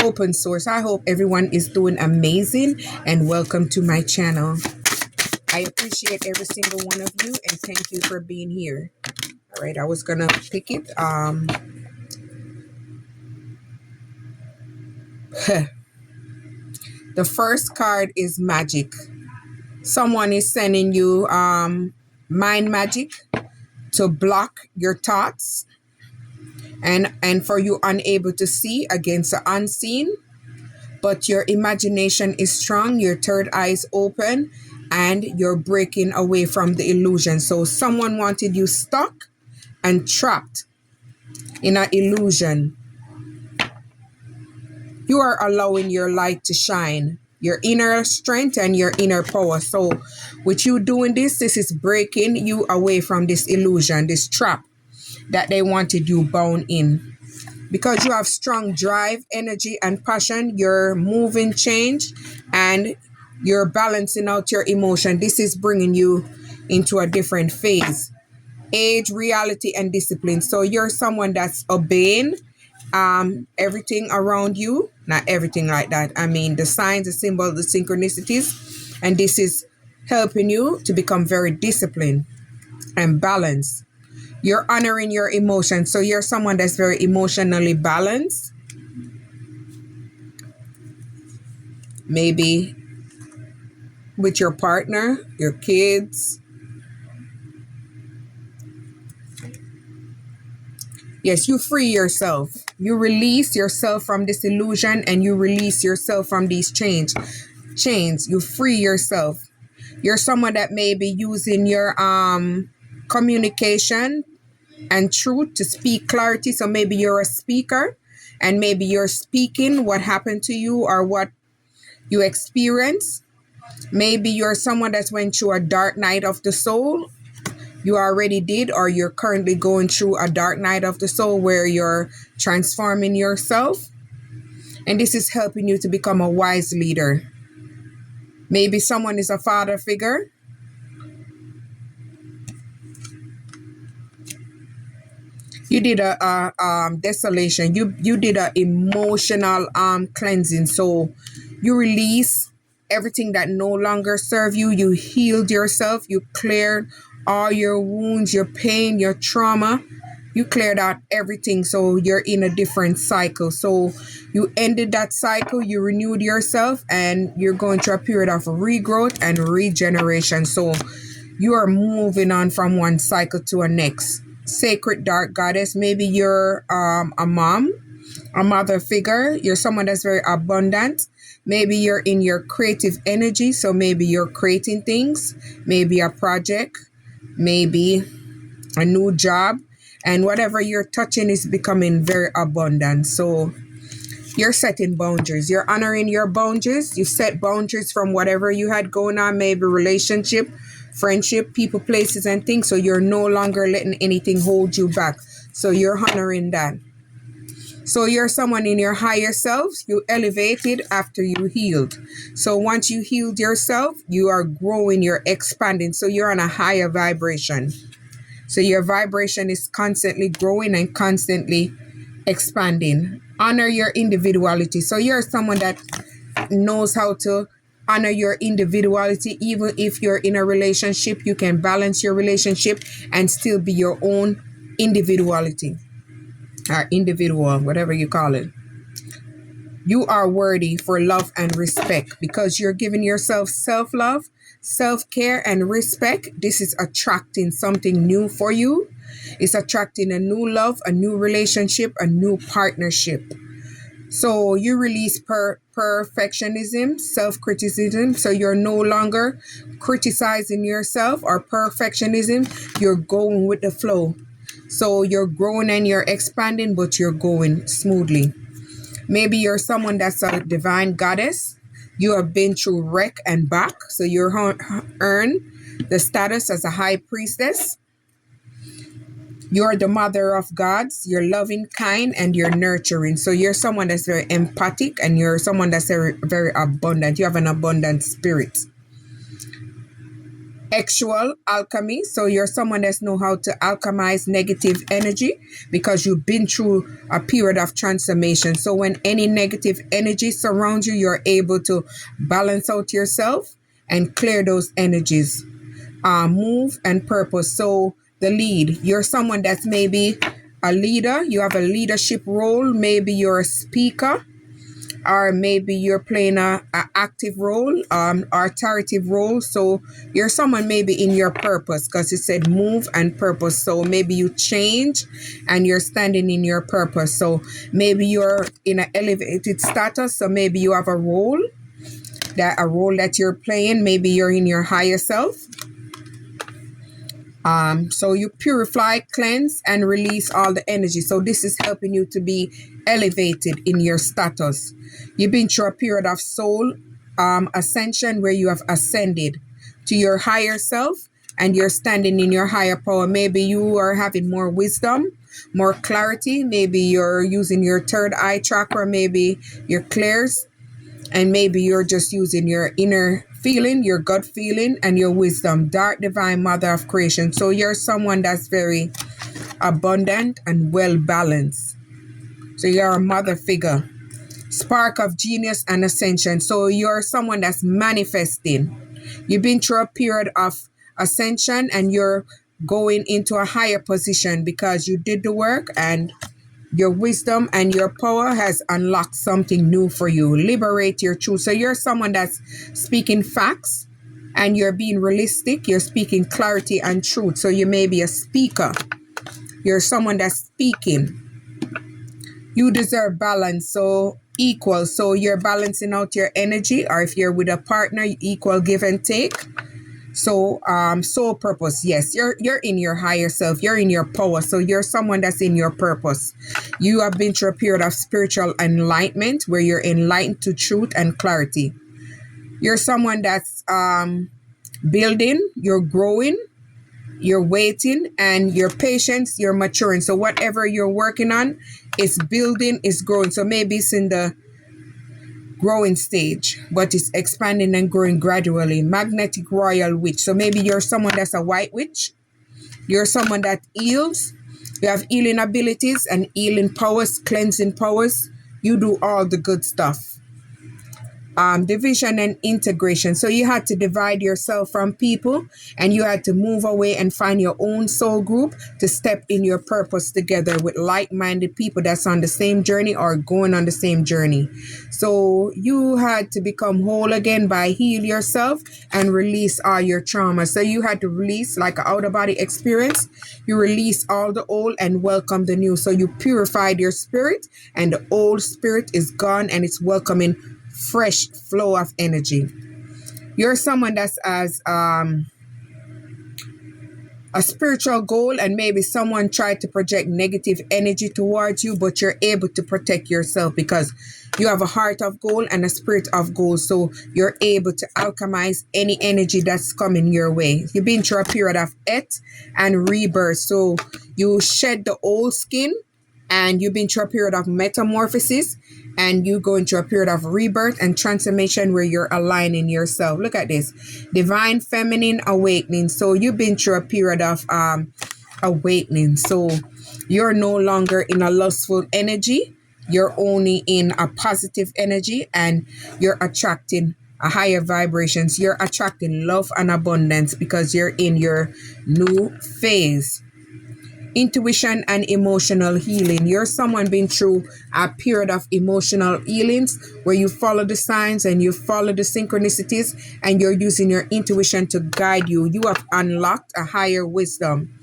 open source. I hope everyone is doing amazing, and welcome to my channel. I appreciate every single one of you, and thank you for being here. All right, I was gonna pick it. The first card is magic. Someone is sending you mind magic to block your thoughts and for you unable to see against the unseen, but your imagination is strong, your third eye is open, and you're breaking away from the illusion. So someone wanted you stuck and trapped in an illusion. You are allowing your light to shine, your inner strength and your inner power. So with you doing this is breaking you away from this illusion, this trap that they wanted you bound in. Because you have strong drive, energy, and passion, you're moving change and you're balancing out your emotion. This is bringing you into a different phase. Age, reality, and discipline. So you're someone that's obeying everything around you. Not everything like that. I mean, the signs, the symbols, the synchronicities. And this is helping you to become very disciplined and balanced. You're honoring your emotions. So you're someone that's very emotionally balanced. Maybe with your partner, your kids. Yes, you free yourself. You release yourself from this illusion and you release yourself from these chains. You free yourself. You're someone that may be using your communication and truth to speak clarity. So maybe you're a speaker and maybe you're speaking what happened to you or what you experienced. Maybe you're someone that's went through a dark night of the soul. You already did, or you're currently going through a dark night of the soul where you're transforming yourself. And this is helping you to become a wise leader. Maybe someone is a father figure. You did a desolation. You did a emotional cleansing. So you release everything that no longer serve you. You healed yourself. You cleared all your wounds, your pain, your trauma. You cleared out everything. So you're in a different cycle. So you ended that cycle. You renewed yourself, and you're going through a period of regrowth and regeneration. So you are moving on from one cycle to a next. Sacred dark goddess. Maybe you're a mom, a mother figure. You're someone that's very abundant. Maybe you're in your creative energy. So maybe you're creating things, maybe a project, maybe a new job, and whatever you're touching is becoming very abundant. So you're setting boundaries. You're honoring your boundaries. You set boundaries from whatever you had going on, maybe relationship, friendship, people, places, and things. So you're no longer letting anything hold you back. So you're honoring that. So you're someone in your higher self. You elevated after you healed. So once you healed yourself, you are growing, you're expanding. So you're on a higher vibration. So your vibration is constantly growing and constantly expanding. Honor your individuality. So you're someone that knows how to honor your individuality. Even if you're in a relationship, you can balance your relationship and still be your own individuality. Or individual, whatever you call it. You are worthy for love and respect because you're giving yourself self-love, self-care, and respect. This is attracting something new for you. It's attracting a new love, a new relationship, a new partnership. So you release perfectionism, self-criticism. So you're no longer criticizing yourself or perfectionism. You're going with the flow. So you're growing and you're expanding, but you're going smoothly. Maybe you're someone that's a divine goddess. You have been through wreck and back. So you're earned the status as a high priestess. You're the mother of gods. You're loving, kind, and you're nurturing. So you're someone that's very empathic and you're someone that's very, very abundant. You have an abundant spirit. Actual alchemy. So you're someone that's know how to alchemize negative energy because you've been through a period of transformation. So when any negative energy surrounds you, you're able to balance out yourself and clear those energies. Move and purpose. So the lead, you're someone that's maybe a leader. You have a leadership role. Maybe you're a speaker, or maybe you're playing a active role, authoritative role. So you're someone maybe in your purpose, because it said move and purpose. So maybe you change and you're standing in your purpose. So maybe you're in an elevated status. So maybe you have a role that you're playing. Maybe you're in your higher self. So you purify, cleanse, and release all the energy. So this is helping you to be elevated in your status. You've been through a period of soul ascension where you have ascended to your higher self and you're standing in your higher power. Maybe you are having more wisdom, more clarity. Maybe you're using your third eye chakra. Maybe your clairs. And maybe you're just using your inner feeling, your gut feeling, and your wisdom. Dark divine mother of creation. So you're someone that's very abundant and well balanced. So you're a mother figure. Spark of genius and ascension. So you're someone that's manifesting. You've been through a period of ascension and you're going into a higher position because you did the work and your wisdom and your power has unlocked something new for you. Liberate your truth. So you're someone that's speaking facts and you're being realistic. You're speaking clarity and truth. So you may be a speaker. You're someone that's speaking. You deserve balance. So equal. So you're balancing out your energy, or if you're with a partner, equal give and take. So soul purpose, yes, you're in your higher self, you're in your power. So you're someone that's in your purpose. You have been through a period of spiritual enlightenment where you're enlightened to truth and clarity. You're someone that's building, you're growing, you're waiting, and your patience, you're maturing. So whatever you're working on, it's building, it's growing. So maybe it's in the growing stage, but it's expanding and growing gradually. Magnetic royal witch. So maybe you're someone that's a white witch. You're someone that heals. You have healing abilities and healing powers, cleansing powers. You do all the good stuff. Division and integration. So you had to divide yourself from people and you had to move away and find your own soul group to step in your purpose together with like-minded people that's on the same journey or going on the same journey. So you had to become whole again by heal yourself and release all your trauma. So you had to release like an out-of-body experience. You release all the old and welcome the new. So you purified your spirit and the old spirit is gone and it's welcoming fresh flow of energy. You're someone that's as a spiritual goal, and maybe someone tried to project negative energy towards you, but you're able to protect yourself because you have a heart of gold and a spirit of gold. So you're able to alchemize any energy that's coming your way. You've been through a period of death and rebirth. So you shed the old skin and you've been through a period of metamorphosis and you go into a period of rebirth and transformation where you're aligning yourself. Look at this. Divine feminine awakening. So you've been through a period of awakening. So you're no longer in a lustful energy. You're only in a positive energy and you're attracting a higher vibrations. You're attracting love and abundance because you're in your new phase. Intuition and emotional healing. You're someone been through a period of emotional healings where you follow the signs and you follow the synchronicities and you're using your intuition to guide you. You have unlocked a higher wisdom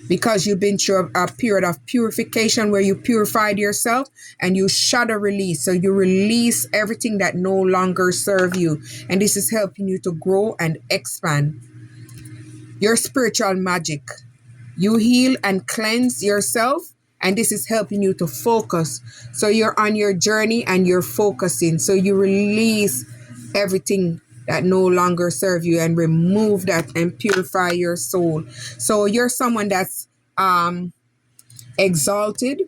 because you've been through a period of purification where you purified yourself and you shadow release. So you release everything that no longer serve you. And this is helping you to grow and expand. Your spiritual magic. You heal and cleanse yourself, and this is helping you to focus. So you're on your journey and you're focusing. So you release everything that no longer serve you and remove that and purify your soul. So you're someone that's exalted.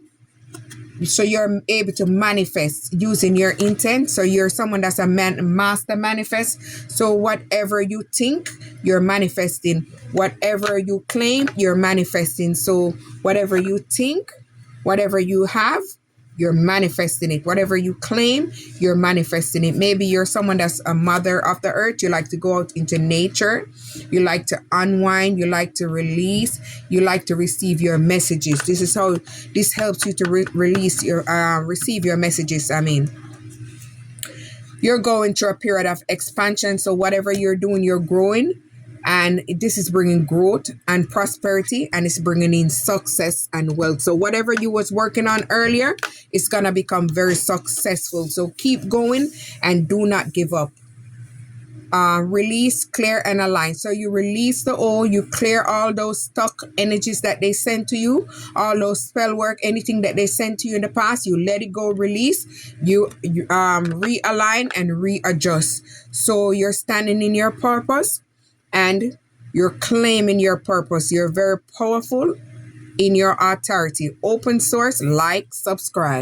so you're able to manifest using your intent. So you're someone that's a master manifest. So whatever you think, you're manifesting. Whatever you claim, you're manifesting. So whatever you think, whatever you have, you're manifesting it. Whatever you claim, you're manifesting it. Maybe you're someone that's a mother of the earth. You like to go out into nature. You like to unwind. You like to release. You like to receive your messages. This is how this helps you to release your receive your messages. I mean, you're going through a period of expansion. So whatever you're doing, you're growing. And this is bringing growth and prosperity, and it's bringing in success and wealth. So whatever you was working on earlier, it's going to become very successful. So keep going and do not give up. Release, clear, and align. So you release the old, you clear all those stuck energies that they sent to you, all those spell work, anything that they sent to you in the past, you let it go, release, you realign and readjust. So you're standing in your purpose and you're claiming your purpose. You're very powerful in your authority. Open source, like, subscribe.